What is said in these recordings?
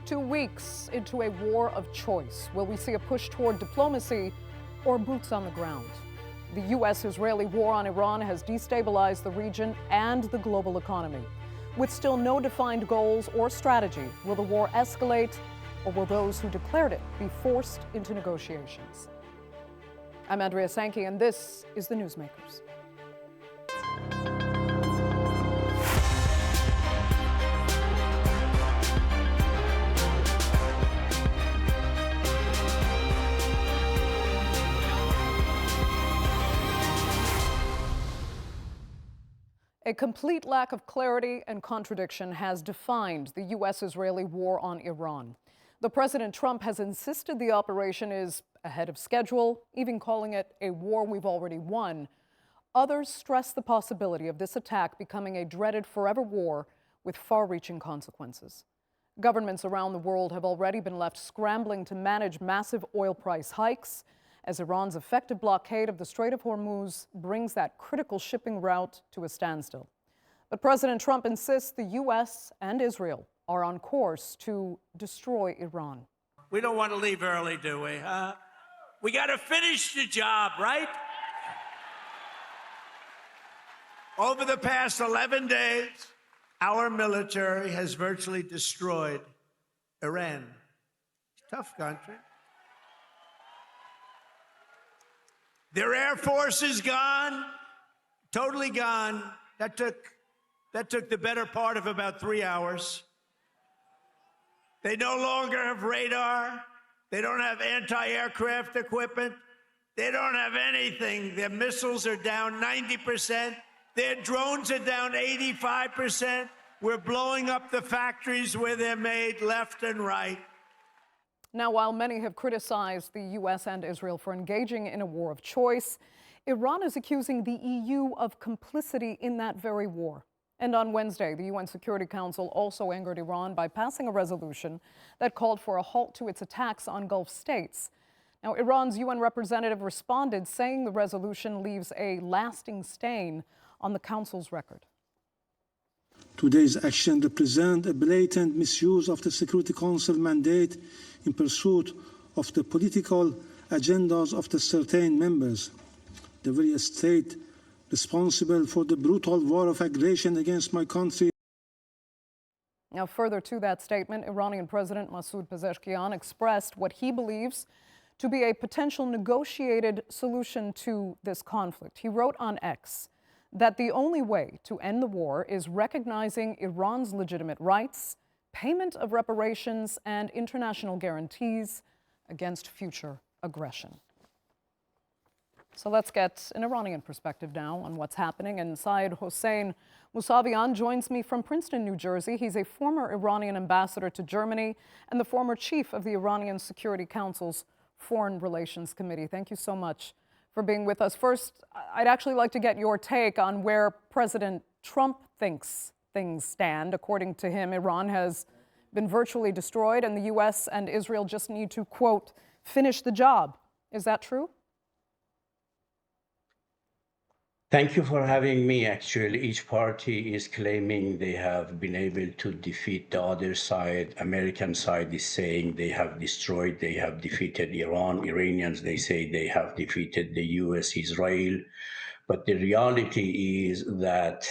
2 weeks into a war of choice. Will we see a push toward diplomacy or boots on the ground? The U.S.-Israeli war on Iran has destabilized the region and the global economy. With still no defined goals or strategy, will the war escalate, or will those who declared it be forced into negotiations? I'm Andrea Sankey, and this is the Newsmakers. A complete lack of clarity and contradiction has defined the U.S.-Israeli war on Iran. President Trump has insisted the operation is ahead of schedule, even calling it a war we've already won. Others stress the possibility of this attack becoming a dreaded forever war with far-reaching consequences. Governments around the world have already been left scrambling to manage massive oil price hikes as Iran's effective blockade of the Strait of Hormuz brings that critical shipping route to a standstill. But President Trump insists the U.S. and Israel are on course to destroy Iran. We don't want to leave early, do we? We got to finish the job, right? Over the past 11 days, our military has virtually destroyed Iran. Tough country. Their Air Force is gone, totally gone. That took the better part of about 3 hours. They no longer have radar. They don't have anti-aircraft equipment. They don't have anything. Their missiles are down 90%. Their drones are down 85%. We're blowing up the factories where they're made left and right. Now, while many have criticized the U.S. and Israel for engaging in a war of choice, Iran is accusing the EU of complicity in that very war. And on Wednesday, the UN Security Council also angered Iran by passing a resolution that called for a halt to its attacks on Gulf states. Now, Iran's UN representative responded, saying the resolution leaves a lasting stain on the Council's record. Today's action represents a blatant misuse of the Security Council mandate in pursuit of the political agendas of the certain members. The very state responsible for the brutal war of aggression against my country. Now, further to that statement, Iranian President Masoud Pezeshkian expressed what he believes to be a potential negotiated solution to this conflict. He wrote on X that the only way to end the war is recognizing Iran's legitimate rights, payment of reparations, and international guarantees against future aggression. So let's get an Iranian perspective now on what's happening. And Seyed Hossein Mousavian joins me from Princeton, New Jersey. He's a former Iranian ambassador to Germany and the former chief of the Iranian Security Council's Foreign Relations Committee. Thank you so much for being with us. First, I'd actually like to get your take on where President Trump thinks things stand. According to him, Iran has been virtually destroyed, and the U.S. and Israel just need to, quote, finish the job. Is that true? Thank you for having me. Actually, each party is claiming they have been able to defeat the other side. American side is saying they have destroyed, they have defeated Iran. Iranians, they say they have defeated the U.S., Israel. But the reality is that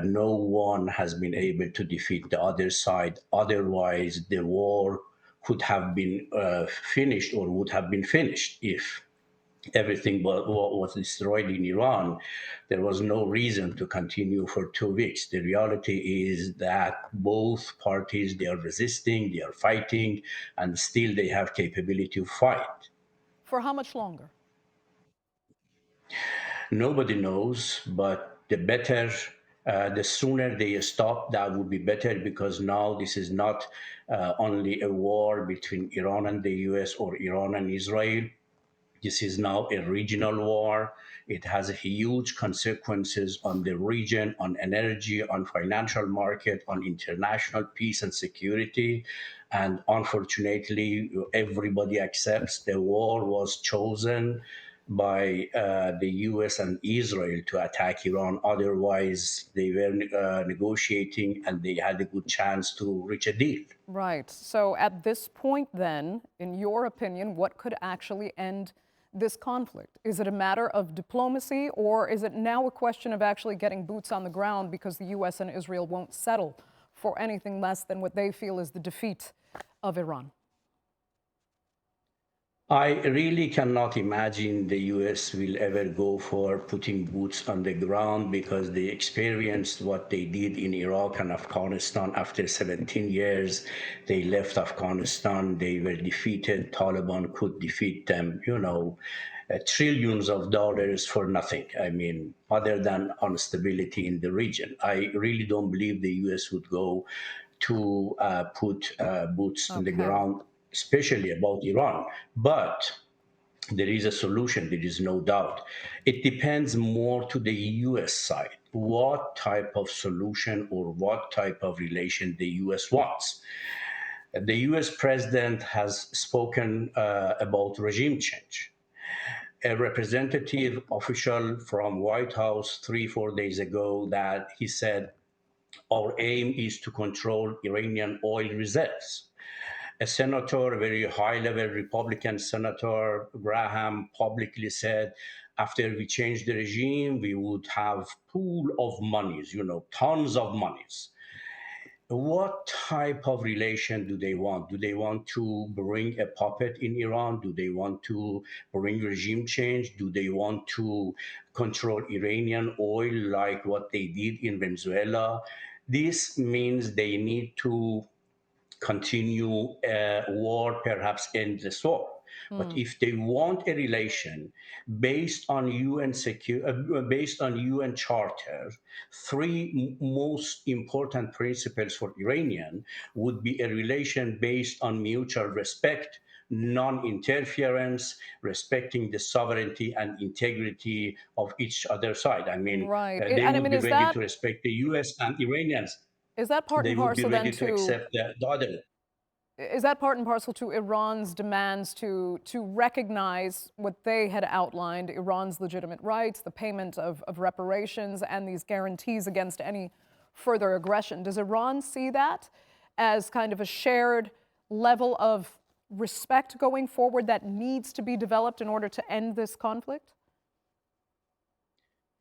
no one has been able to defeat the other side. Otherwise, the war could have been finished, or would have been finished if everything was destroyed in Iran. There was no reason to continue for 2 weeks. The reality is that both parties, they are resisting, they are fighting, and still they have capability to fight. For how much longer? Nobody knows, but the sooner they stop, that would be better, because now this is not only a war between Iran and the US or Iran and Israel. This is now a regional war. It has huge consequences on the region, on energy, on financial market, on international peace and security. And unfortunately, everybody accepts the war was chosen by the US and Israel to attack Iran. Otherwise, they were negotiating and they had a good chance to reach a deal. Right. So at this point, then, in your opinion, what could actually end this conflict? Is it a matter of diplomacy, or is it now a question of actually getting boots on the ground because the US and Israel won't settle for anything less than what they feel is the defeat of Iran? I really cannot imagine the US will ever go for putting boots on the ground because they experienced what they did in Iraq and Afghanistan after 17 years. They left Afghanistan, they were defeated, Taliban could defeat them, trillions of dollars for nothing. I mean, other than instability in the region. I really don't believe the US would go to put boots on the ground, especially about Iran. But there is a solution, there is no doubt. It depends more to the US side, what type of solution or what type of relation the US wants. The US president has spoken about regime change. A representative official from White House 3-4 days ago that he said, our aim is to control Iranian oil reserves. A senator, a very high-level Republican senator, Graham, publicly said, after we change the regime, we would have pool of monies, tons of monies. What type of relation do they want? Do they want to bring a puppet in Iran? Do they want to bring regime change? Do they want to control Iranian oil like what they did in Venezuela? This means they need to continue a war, perhaps endless war. But if they want a relation based on based on UN Charter, three most important principles for Iranian would be a relation based on mutual respect, non-interference, respecting the sovereignty and integrity of each other's side. I mean, Right. they And I would mean, be ready to respect the US and Iranians. is that part They and would be parcel then ready to to accept the other. is that part and parcel to Iran's demands to recognize what they had outlined, Iran's legitimate rights, the payment of reparations, and these guarantees against any further aggression? Does Iran see that as kind of a shared level of respect going forward that needs to be developed in order to end this conflict?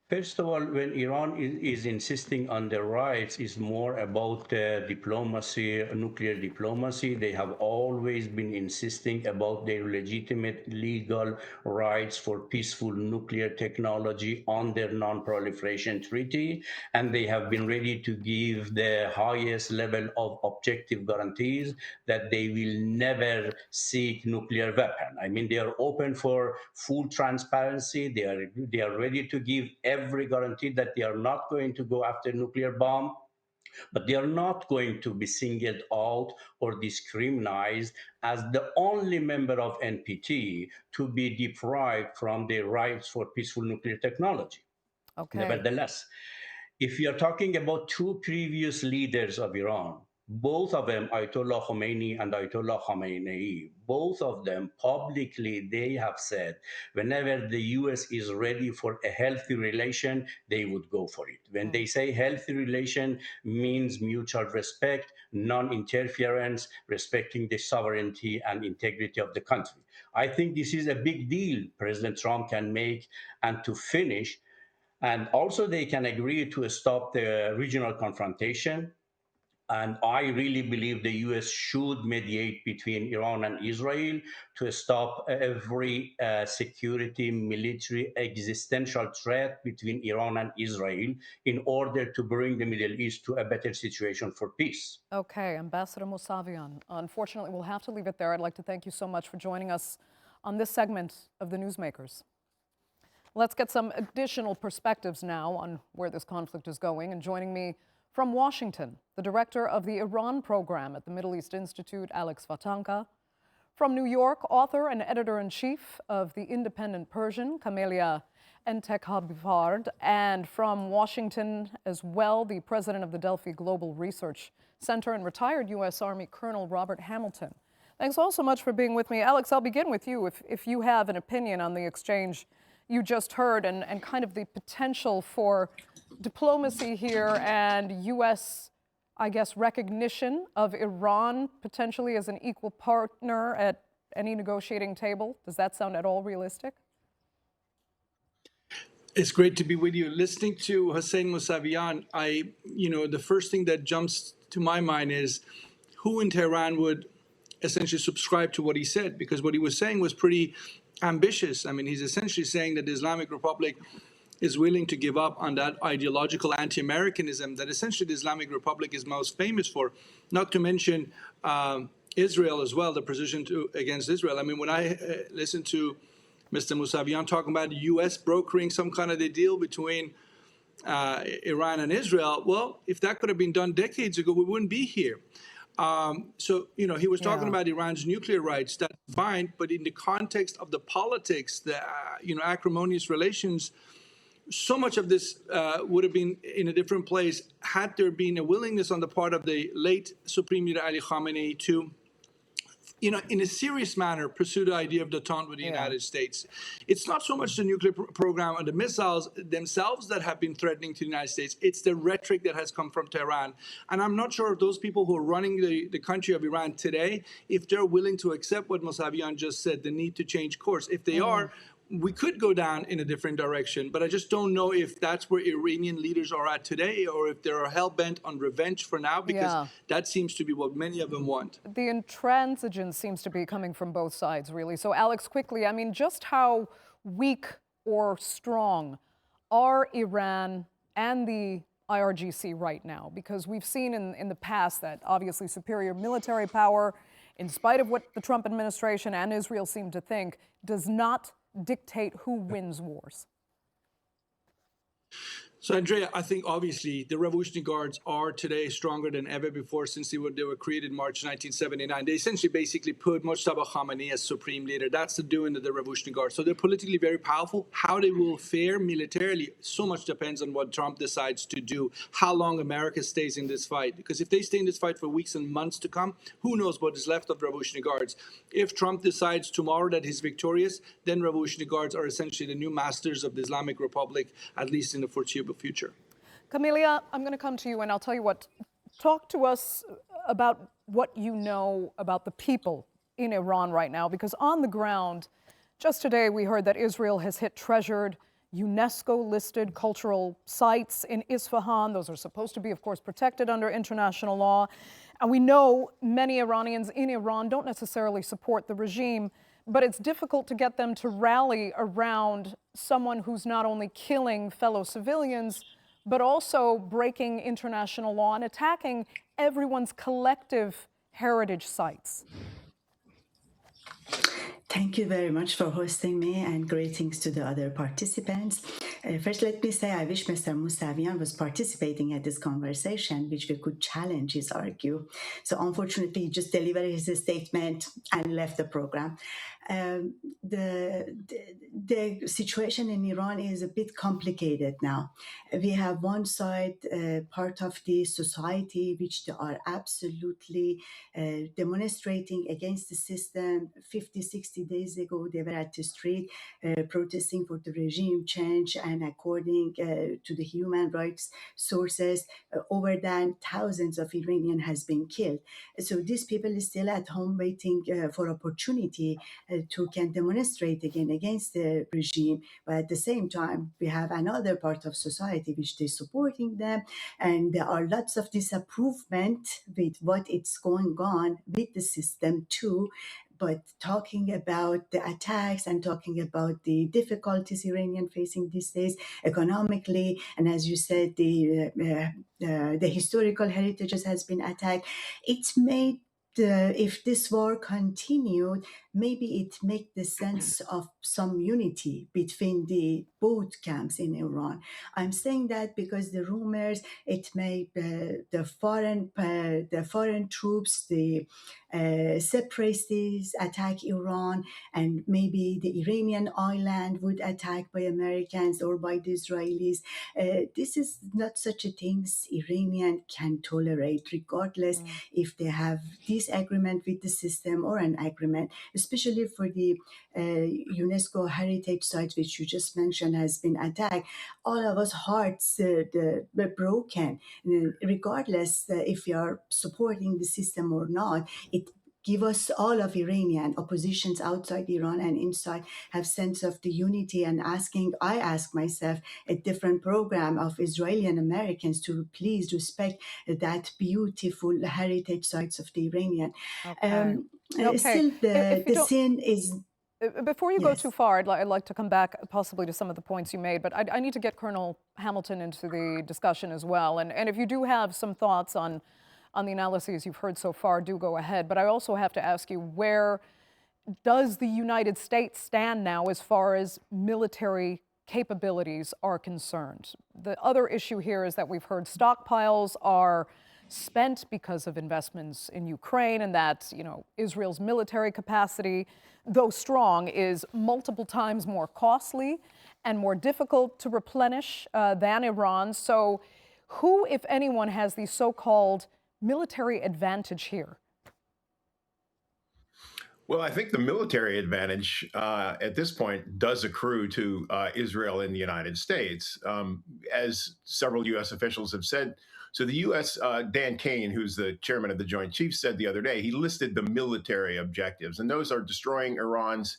First of all, when Iran is insisting on their rights, is more about diplomacy, nuclear diplomacy. They have always been insisting about their legitimate legal rights for peaceful nuclear technology on their non-proliferation treaty, and they have been ready to give the highest level of objective guarantees that they will never seek nuclear weapon. I mean, they are open for full transparency. They are ready to give every guarantee that they are not going to go after nuclear bomb, but they are not going to be singled out or discriminated as the only member of NPT to be deprived from their rights for peaceful nuclear technology. Okay. Nevertheless, if you are talking about two previous leaders of Iran, both of them, Ayatollah Khomeini and Ayatollah Khamenei, both of them publicly, they have said whenever the US is ready for a healthy relation, they would go for it. When they say healthy relation means mutual respect, non-interference, respecting the sovereignty and integrity of the country. I think this is a big deal President Trump can make. And to finish, and also they can agree to stop the regional confrontation. And I really believe the US should mediate between Iran and Israel to stop every security, military, existential threat between Iran and Israel in order to bring the Middle East to a better situation for peace. Okay, Ambassador Mousavian, unfortunately, we'll have to leave it there. I'd like to thank you so much for joining us on this segment of the Newsmakers. Let's get some additional perspectives now on where this conflict is going. And joining me from Washington, the director of the Iran program at the Middle East Institute, Alex Vatanka. From New York, author and editor-in-chief of the independent Persian, Camelia Entekhabifard. And from Washington as well, the president of the Delphi Global Research Center and retired U.S. Army Colonel Robert Hamilton. Thanks all so much for being with me. Alex, I'll begin with you. If you have an opinion on the exchange you just heard and kind of the potential for diplomacy here and U.S., I guess, recognition of Iran potentially as an equal partner at any negotiating table. Does that sound at all realistic? It's great to be with you. Listening to Hossein Mousavian, the first thing that jumps to my mind is who in Tehran would essentially subscribe to what he said, because what he was saying was pretty ambitious. I mean, he's essentially saying that the Islamic Republic is willing to give up on that ideological anti-Americanism that essentially the Islamic Republic is most famous for, not to mention Israel as well, the position against Israel. I mean, when I listen to Mr. Mousavian talking about the U.S. brokering some kind of a deal between Iran and Israel, well, if that could have been done decades ago, we wouldn't be here. He was talking about Iran's nuclear rights. That's fine, but in the context of the politics, the acrimonious relations, so much of this would have been in a different place had there been a willingness on the part of the late Supreme Leader Ali Khamenei to, in a serious manner, pursue the idea of détente with the United States. It's not so much the nuclear program and the missiles themselves that have been threatening to the United States. It's the rhetoric that has come from Tehran. And I'm not sure if those people who are running the country of Iran today, if they're willing to accept what Mousavian just said, the need to change course. If they are, we could go down in a different direction, but I just don't know if that's where Iranian leaders are at today or if they're hell-bent on revenge for now, because that seems to be what many of them want. The intransigence seems to be coming from both sides, really. So, Alex, quickly, I mean, just how weak or strong are Iran and the IRGC right now? Because we've seen in the past that obviously superior military power, in spite of what the Trump administration and Israel seem to think, does not dictate who wins wars. So, Andrea, I think obviously the Revolutionary Guards are today stronger than ever before since they were created in March 1979. They essentially basically put Mojtaba Khamenei as supreme leader. That's the doing of the Revolutionary Guards. So they're politically very powerful. How they will fare militarily, so much depends on what Trump decides to do, how long America stays in this fight. Because if they stay in this fight for weeks and months to come, who knows what is left of the Revolutionary Guards. If Trump decides tomorrow that he's victorious, then Revolutionary Guards are essentially the new masters of the Islamic Republic, at least in the foreseeable future. Camelia, I'm going to come to you and I'll tell you what. Talk to us about what you know about the people in Iran right now, because on the ground, just today we heard that Israel has hit treasured UNESCO-listed cultural sites in Isfahan. Those are supposed to be, of course, protected under international law. And we know many Iranians in Iran don't necessarily support the regime, but it's difficult to get them to rally around someone who's not only killing fellow civilians, but also breaking international law and attacking everyone's collective heritage sites. Thank you very much for hosting me, and greetings to the other participants. First, let me say I wish Mr. Mousavian was participating at this conversation, which we could challenge his argue. So unfortunately, he just delivered his statement and left the program. The situation in Iran is a bit complicated now. We have one side, part of the society, which they are absolutely demonstrating against the system. 50, 60 days ago, they were at the street protesting for the regime change, and according to the human rights sources, over than thousands of Iranians has been killed. So these people are still at home waiting for opportunity to can demonstrate again against the regime, but at the same time we have another part of society which is supporting them, and there are lots of disapproval with what is going on with the system too. But talking about the attacks and talking about the difficulties Iranian facing these days economically, and as you said, the historical heritages has been attacked. It's made if this war continued, maybe it make the sense of some unity between the both camps in Iran. I'm saying that because the rumors, it may the foreign troops, the separatists attack Iran, and maybe the Iranian island would attack by Americans or by the Israelis. This is not such a thing Iranian can tolerate, regardless if they have this disagreement with the system or an agreement, especially for the UNESCO heritage site, which you just mentioned has been attacked. All of us hearts were broken, regardless if we are supporting the system or not. It give us all of Iranian oppositions outside Iran and inside have sense of the unity and I ask myself a different program of Israeli and Americans to please respect that beautiful heritage sites of the Iranian. Okay. Okay. Still, If you the don't, sin is before you go too yes. far, I'd like to come back possibly to some of the points you made, but I need to get Colonel Hamilton into the discussion as well. And if you do have some thoughts on the analyses you've heard so far, do go ahead. But I also have to ask you, where does the United States stand now as far as military capabilities are concerned? The other issue here is that we've heard stockpiles are spent because of investments in Ukraine, and that, you know, Israel's military capacity, though strong, is multiple times more costly and more difficult to replenish than Iran. So who, if anyone, has the so-called military advantage here? Well, I think the military advantage at this point does accrue to Israel and the United States. As several U.S. officials have said, so the U.S., Dan Kane, who's the chairman of the Joint Chiefs, said the other day, he listed the military objectives, and those are destroying Iran's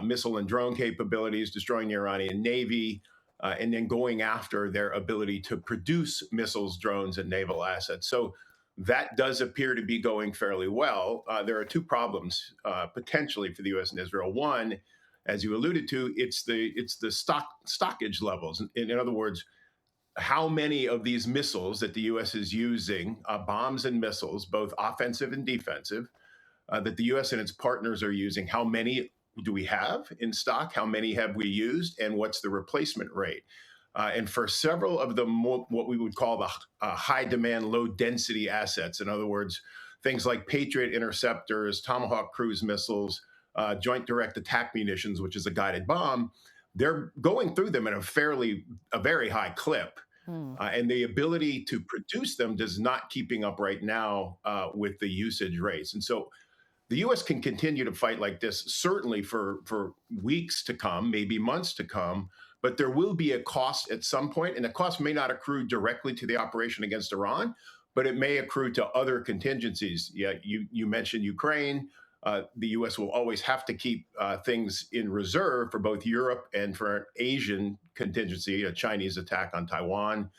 missile and drone capabilities, destroying the Iranian Navy, and then going after their ability to produce missiles, drones, and naval assets. So that does appear to be going fairly well. There are two problems potentially for the U.S. and Israel. One, as you alluded to, it's the stockage levels. In other words, how many of these missiles that the U.S. is using, bombs and missiles, both offensive and defensive, that the U.S. and its partners are using, how many do we have in stock? How many have we used? And what's the replacement rate? And for several of the what we would call the high demand, low density assets, in other words, things like Patriot interceptors, Tomahawk cruise missiles, joint direct attack munitions, which is a guided bomb, they're going through them at a very high clip. And the ability to produce them does not keeping up right now with the usage rates. And so the U.S. can continue to fight like this, certainly for weeks to come, maybe months to come, but there will be a cost at some point, and the cost may not accrue directly to the operation against Iran, but it may accrue to other contingencies. Yeah, you mentioned Ukraine. The U.S. will always have to keep things in reserve for both Europe and for an Asian contingency, a Chinese attack on Taiwan,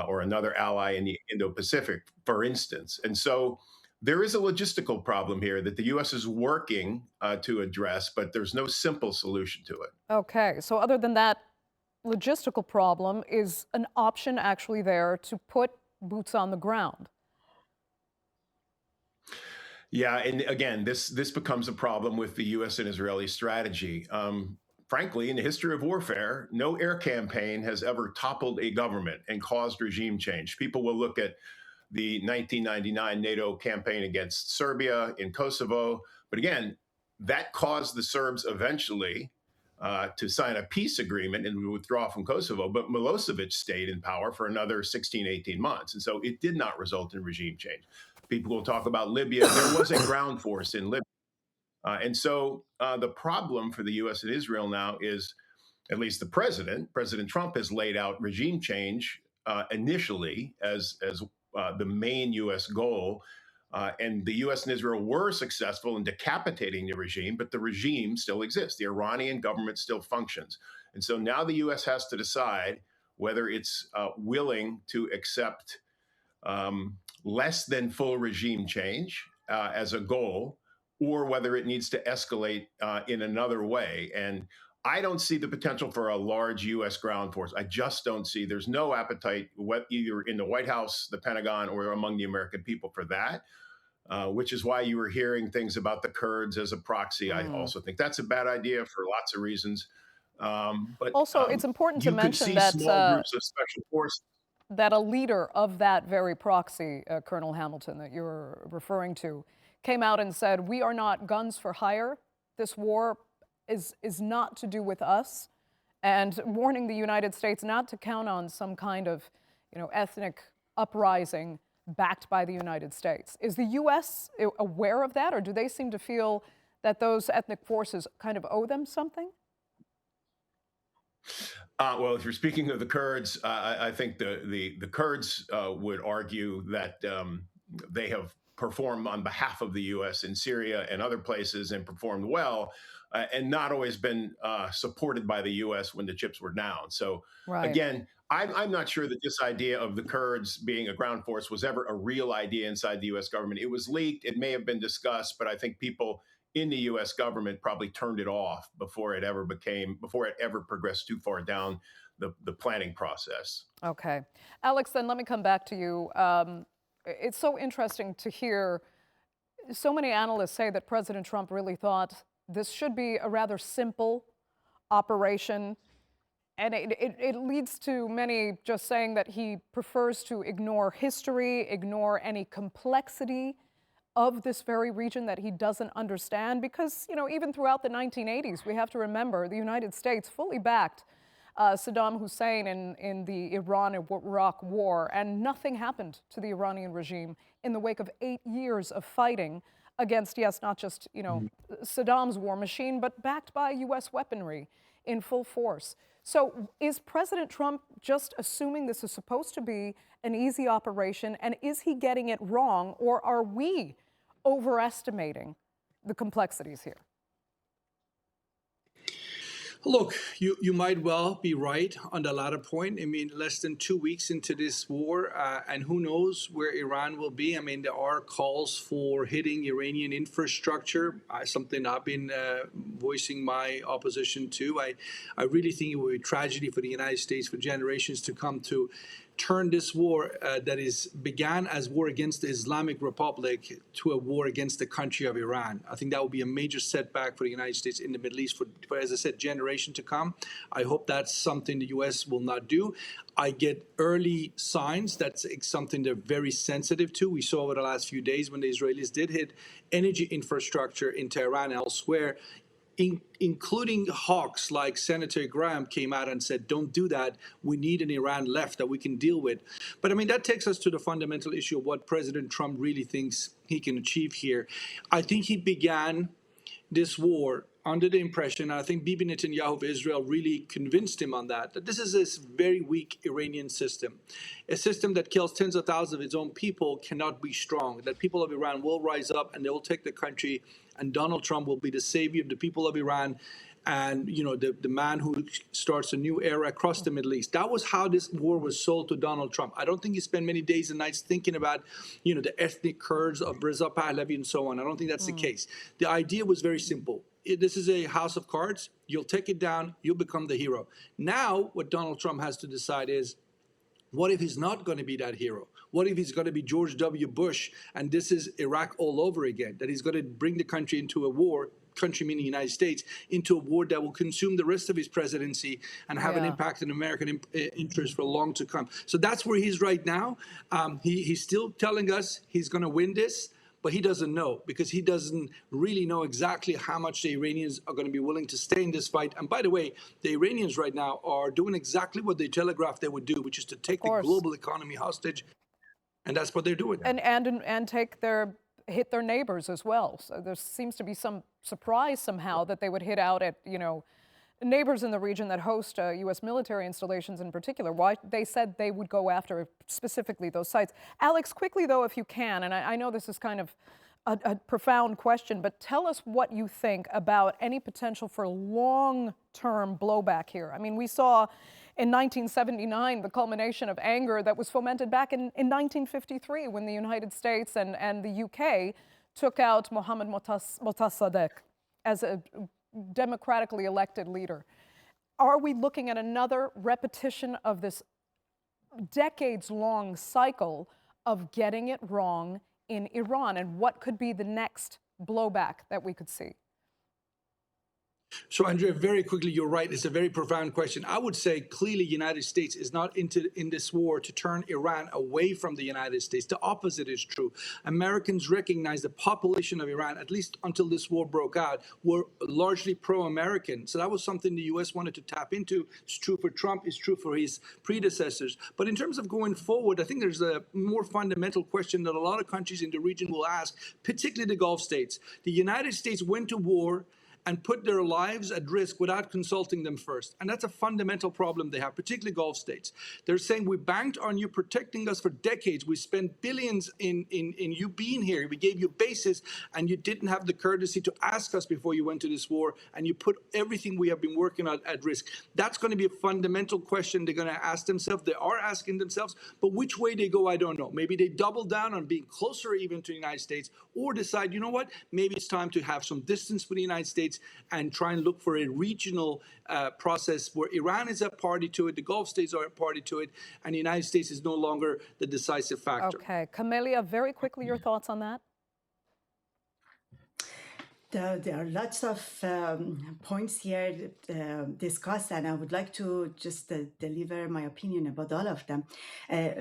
or another ally in the Indo-Pacific, for instance. And so there is a logistical problem here that the U.S. is working to address, but there's no simple solution to it. Okay, so other than that logistical problem, is an option actually there to put boots on the ground? Yeah, and again, this becomes a problem with the U.S. and Israeli strategy. Frankly, in the history of warfare, no air campaign has ever toppled a government and caused regime change. People will look at the 1999 NATO campaign against Serbia in Kosovo, but again, that caused the Serbs eventually to sign a peace agreement and withdraw from Kosovo, but Milosevic stayed in power for another 16, 18 months. And so it did not result in regime change. People will talk about Libya. There was a ground force in Libya. And so the problem for the U.S. and Israel now is, at least the President Trump has laid out regime change initially as the main U.S. goal. And the U.S. and Israel were successful in decapitating the regime, but the regime still exists. The Iranian government still functions. And so now the U.S. has to decide whether it's willing to accept less than full regime change as a goal, or whether it needs to escalate in another way. And I don't see the potential for a large U.S. ground force. I just don't see. There's no appetite, either in the White House, the Pentagon, or among the American people for that, which is why you were hearing things about the Kurds as a proxy. I also think that's a bad idea for lots of reasons. But also, it's important to mention that small groups of special forces. That a leader of that very proxy, Colonel Hamilton, that you're referring to, came out and said, "We are not guns for hire. This war is not to do with us," and warning the United States not to count on some kind of, ethnic uprising backed by the United States. Is the U.S. aware of that, or do they seem to feel that those ethnic forces kind of owe them something? Well, if you're speaking of the Kurds, I think the Kurds would argue that they have performed on behalf of the U.S. in Syria and other places and performed well, and not always been supported by the U.S. when the chips were down. So again, I'm not sure that this idea of the Kurds being a ground force was ever a real idea inside the U.S. government. It was leaked. It may have been discussed, but I think people in the U.S. government probably turned it off before it ever progressed too far down the planning process. Okay. Alex, then let me come back to you. It's so interesting to hear so many analysts say that President Trump really thought this should be a rather simple operation. And it leads to many just saying that he prefers to ignore history, ignore any complexity of this very region that he doesn't understand. Because, you know, even throughout the 1980s, we have to remember the United States fully backed Saddam Hussein in the Iran-Iraq war, and nothing happened to the Iranian regime in the wake of 8 years of fighting against, yes, not just, you know, Saddam's war machine, but backed by U.S. weaponry in full force. So is President Trump just assuming this is supposed to be an easy operation, and is he getting it wrong, or are we overestimating the complexities here? Look, you might well be right on the latter point. I mean, less than 2 weeks into this war, and who knows where Iran will be. I mean, there are calls for hitting Iranian infrastructure, something I've been voicing my opposition to. I really think it would be a tragedy for the United States for generations to come to turn this war that began as war against the Islamic Republic to a war against the country of Iran. I think that would be a major setback for the United States in the Middle East for, as I said, generation to come. I hope that's something the U.S. will not do. I get early signs that's something they're very sensitive to. We saw over the last few days when the Israelis did hit energy infrastructure in Tehran and elsewhere, including hawks like Senator Graham came out and said, don't do that. We need an Iran left that we can deal with. But I mean, that takes us to the fundamental issue of what President Trump really thinks he can achieve here. I think he began this war under the impression, and I think Bibi Netanyahu of Israel really convinced him on that this is this very weak Iranian system. A system that kills tens of thousands of its own people cannot be strong, that people of Iran will rise up and they will take the country, and Donald Trump will be the savior of the people of Iran and, you know, the man who starts a new era across the Middle East. That was how this war was sold to Donald Trump. I don't think he spent many days and nights thinking about, you know, the ethnic Kurds of Reza Pahlavi and so on. I don't think that's the case. The idea was very simple. This is a house of cards. You'll take it down. You'll become the hero. Now, what Donald Trump has to decide is, what if he's not going to be that hero? What if he's going to be George W. Bush and this is Iraq all over again? That he's going to bring the country into a war, country meaning the United States, into a war that will consume the rest of his presidency and have an impact on American interests for long to come. So that's where he's right now. He's still telling us he's going to win this, but he doesn't know, because he doesn't really know exactly how much the Iranians are going to be willing to stay in this fight. And by the way, the Iranians right now are doing exactly what they telegraphed they would do, which is to take the global economy hostage. And that's what they're doing. And hit their neighbors as well. So there seems to be some surprise somehow that they would hit out at, you know, neighbors in the region that host U.S. military installations in particular. Why they said they would go after specifically those sites. Alex, quickly though, if you can, and I know this is kind of a profound question, but tell us what you think about any potential for long-term blowback here. I mean, we saw in 1979 the culmination of anger that was fomented back in 1953 when the United States and the UK took out Mohammed Mossadegh as a democratically elected leader. Are we looking at another repetition of this decades-long cycle of getting it wrong in Iran? And what could be the next blowback that we could see? So, Andrea, very quickly, you're right. It's a very profound question. I would say clearly the United States is not in this war to turn Iran away from the United States. The opposite is true. Americans recognize the population of Iran, at least until this war broke out, were largely pro-American. So that was something the U.S. wanted to tap into. It's true for Trump. It's true for his predecessors. But in terms of going forward, I think there's a more fundamental question that a lot of countries in the region will ask, particularly the Gulf states. The United States went to war and put their lives at risk without consulting them first. And that's a fundamental problem they have, particularly Gulf states. They're saying, we banked on you protecting us for decades. We spent billions in you being here. We gave you bases, and you didn't have the courtesy to ask us before you went to this war, and you put everything we have been working on at risk. That's going to be a fundamental question they're going to ask themselves. They are asking themselves, but which way they go, I don't know. Maybe they double down on being closer even to the United States, or decide, you know what, maybe it's time to have some distance with the United States and try and look for a regional process where Iran is a party to it, the Gulf states are a party to it, and the United States is no longer the decisive factor. Okay. Camelia, very quickly, your thoughts on that? There are lots of points here discussed, and I would like to just deliver my opinion about all of them.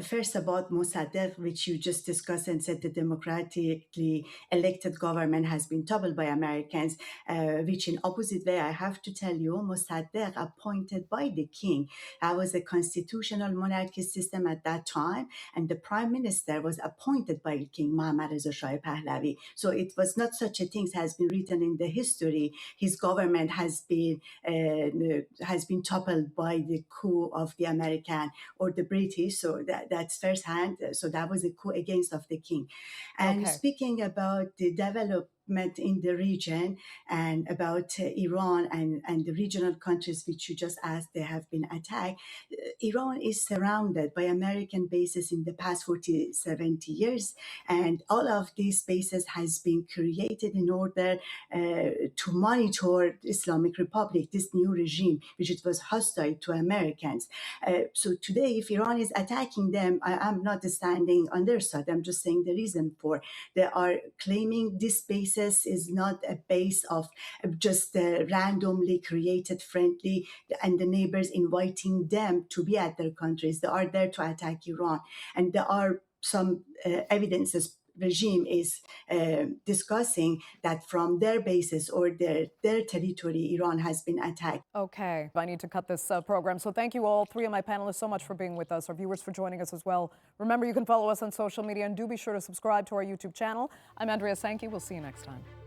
First, about Mossadegh, which you just discussed and said the democratically elected government has been toppled by Americans, which in opposite way, I have to tell you, Mossadegh appointed by the king. That was a constitutional monarchy system at that time, and the prime minister was appointed by King Mohammad Reza Shah Pahlavi. So it was not such a thing has been written in the history. His government has been toppled by the coup of the American or the British. So that's firsthand. So that was a coup against of the king. And speaking about the development in the region and about Iran and the regional countries which you just asked, they have been attacked. Iran is surrounded by American bases in the past 40, 70 years. And all of these bases has been created in order to monitor Islamic Republic, this new regime, which it was hostile to Americans. So today, if Iran is attacking them, I'm not standing on their side. I'm just saying the reason for. They are claiming this basis is not a base of just randomly created friendly and the neighbors inviting them to be at their countries. They are there to attack Iran. And there are some evidences regime is discussing that from their bases or their territory, Iran has been attacked. Okay, I need to cut this program. So thank you all three of my panelists so much for being with us, our viewers for joining us as well. Remember, you can follow us on social media and do be sure to subscribe to our YouTube channel. I'm Andrea Sankey. We'll see you next time.